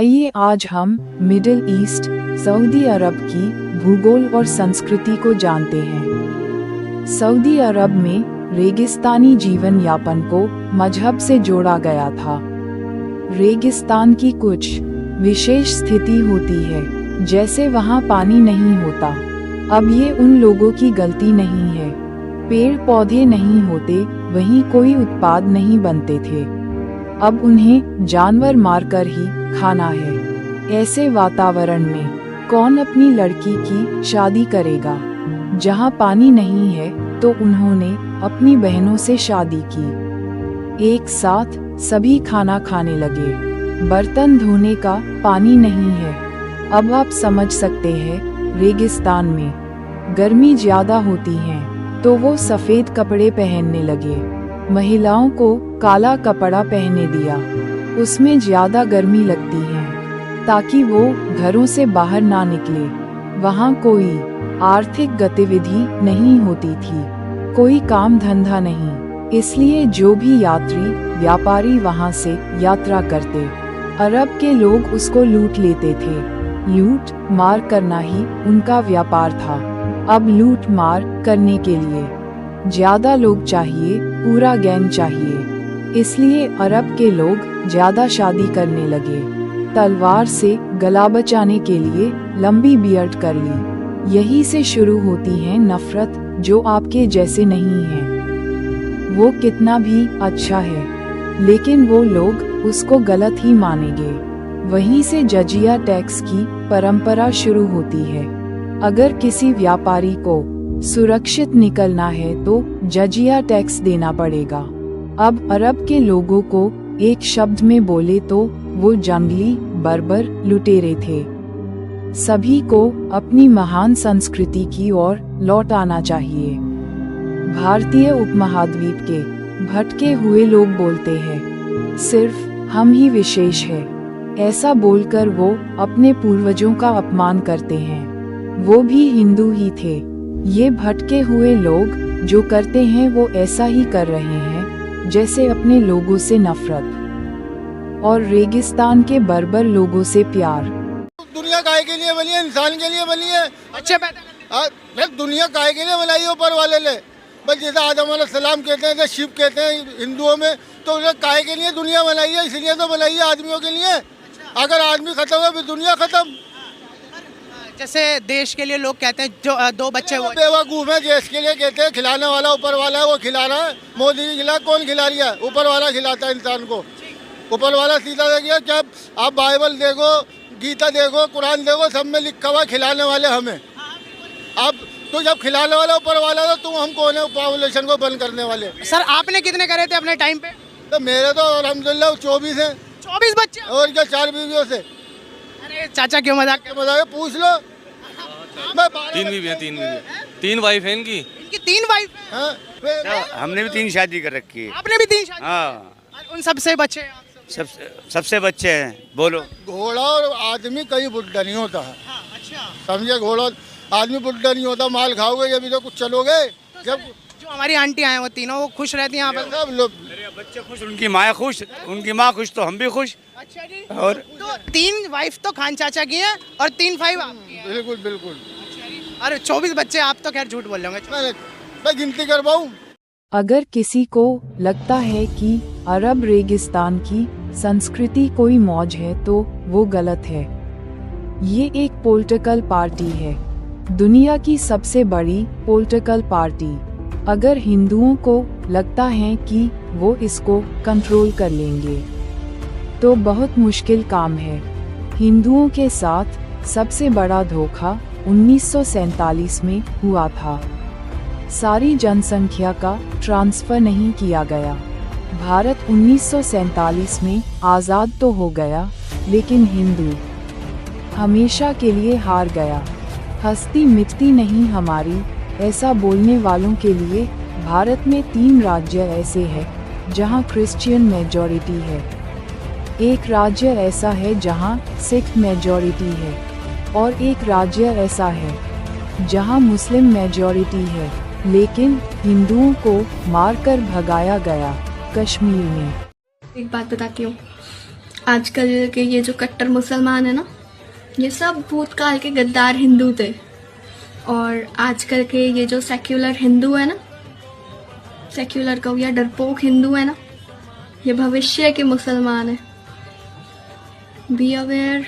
आइए आज हम मिडिल ईस्ट सऊदी अरब की भूगोल और संस्कृति को जानते हैं। सऊदी अरब में रेगिस्तानी जीवन यापन को मजहब से जोड़ा गया था। रेगिस्तान की कुछ विशेष स्थिति होती है, जैसे वहाँ पानी नहीं होता। अब ये उन लोगों की गलती नहीं है। पेड़ पौधे नहीं होते, वहीं कोई उत्पाद नहीं बनते थे। अब उन्हें जानवर मारकर ही खाना है। ऐसे वातावरण में कौन अपनी लड़की की शादी करेगा? जहाँ पानी नहीं है तो उन्होंने अपनी बहनों से शादी की। एक साथ सभी खाना खाने लगे। बर्तन धोने का पानी नहीं है। अब आप समझ सकते हैं, रेगिस्तान में गर्मी ज्यादा होती है तो वो सफेद कपड़े पहनने लगे। महिलाओं को काला कपड़ा पहने दिया। उसमें ज्यादा गर्मी लगती है ताकि वो घरों से बाहर ना निकले। वहाँ कोई आर्थिक गतिविधि नहीं होती थी, कोई काम धंधा नहीं, इसलिए जो भी यात्री व्यापारी वहाँ से यात्रा करते, अरब के लोग उसको लूट लेते थे। लूट मार करना ही उनका व्यापार था। अब लूट मार करने के लिए ज्यादा लोग चाहिए, पूरा गैंग चाहिए, इसलिए अरब के लोग ज्यादा शादी करने लगे। तलवार से गला बचाने के लिए लंबी बियर्ड कर ली। यही से शुरू होती है नफरत, जो आपके जैसे नहीं है। वो कितना भी अच्छा है, लेकिन वो लोग उसको गलत ही मानेंगे। वहीं से जजिया टैक्स की परंपरा शुरू होती है। अगर किसी व्यापारी को सुरक्षित निकलना है तो जजिया टैक्स देना पड़ेगा। अब अरब के लोगों को एक शब्द में बोले तो वो जंगली बर्बर लुटेरे थे। सभी को अपनी महान संस्कृति की ओर लौट आना चाहिए। भारतीय उपमहाद्वीप के भटके हुए लोग बोलते हैं, सिर्फ हम ही विशेष है। ऐसा बोलकर वो अपने पूर्वजों का अपमान करते हैं। वो भी हिंदू ही थे। ये भटके हुए लोग जो करते हैं वो ऐसा ही कर रहे हैं, जैसे अपने लोगों से नफरत और रेगिस्तान के बर्बर लोगों से प्यार। दुनिया काहे के लिए बनी है? इंसान के लिए बनी है। अच्छा दुनिया काहे के लिए बनाई है ऊपर वाले ने? बस जैसे आदम अलैहिस्सलाम कहते हैं, शिव कहते हैं हिंदुओं में, तो काहे के लिए दुनिया बनाई है? इसलिए तो बनाई है आदमियों के लिए। अगर आदमी खत्म है फिर दुनिया खत्म। जैसे देश के लिए लोग कहते हैं जो 2 बच्चे वो बेवकूफ है। देश के लिए कहते हैं, खिलाने वाला ऊपर वाला है, वो खिला रहा है। मोदी जी खिला, कौन खिला रही है? ऊपर वाला खिलाता है इंसान को। ऊपर वाला सीधा देखिए, क्या आप बाइबल देखो, गीता देखो, कुरान देखो, सब में लिखा हुआ खिलाने वाले हमें। आप तो जब खिलाने वाला ऊपर वाला तो तुम हम कौन है पॉपुलेशन को बंद करने वाले? सर आपने कितने करे थे अपने टाइम पे? तो मेरे तो अल्हम्दुलिल्लाह 24 है। 24 बच्चे? और क्या, 4 बीवियों से। अरे चाचा क्यों मजाक पूछ लो। 3 बीवियाँ, 3 वाइफ है इनकी। 3 वाइफ? हमने भी 3 शादी कर रखी है। आपने भी 3 शादी? हाँ। उन सबसे बच्चे? सबसे बच्चे हैं। बोलो। घोड़ा और आदमी कहीं बुढ़ा नहीं होता है। हाँ, अच्छा। समझे? घोड़ा आदमी बुढ़ा नहीं होता। माल खाओगे जब तो कुछ चलोगे। जब जो हमारी आंटी आए वो तीनों वो खुश रहती हैं यहाँ पर? सब लोग, बच्चे खुश, उनकी माँ खुश, उनकी माँ खुश तो हम भी खुश। अच्छा जी। और तो 3 वाइफ तो खान चाचा की है और 3 वाइफ आपकी है? बिल्कुल बिल्कुल। अरे 24 बच्चे? आप तो खैर झूठ बोल रहे होंगे। मैं गिनती कर पाऊँ? अगर किसी को लगता है कि अरब रेगिस्तान की संस्कृति कोई मौज है तो वो गलत है। ये एक पॉलिटिकल पार्टी है, दुनिया की सबसे बड़ी पॉलिटिकल पार्टी। अगर हिंदुओं को लगता है कि वो इसको कंट्रोल कर लेंगे तो बहुत मुश्किल काम है। हिंदुओं के साथ सबसे बड़ा धोखा 1947 में हुआ था। सारी जनसंख्या का ट्रांसफर नहीं किया गया। भारत 1947 में आज़ाद तो हो गया, लेकिन हिंदू हमेशा के लिए हार गया। हस्ती मिटती नहीं हमारी, ऐसा बोलने वालों के लिए भारत में 3 राज्य ऐसे हैं जहां क्रिश्चियन मेजॉरिटी है। एक राज्य ऐसा है जहां सिख मेजॉरिटी है और एक राज्य ऐसा है जहां मुस्लिम मेजॉरिटी है। लेकिन हिंदुओं को मारकर भगाया गया कश्मीर में। एक बात बताती हूँ, आजकल के ये जो कट्टर मुसलमान है ना, ये सब भूतकाल के गद्दार हिंदू थे। और आजकल के ये जो सेक्युलर हिंदू है ना, सेक्युलर कहूँ या डरपोक हिंदू है ना, ये भविष्य के मुसलमान है। Be aware.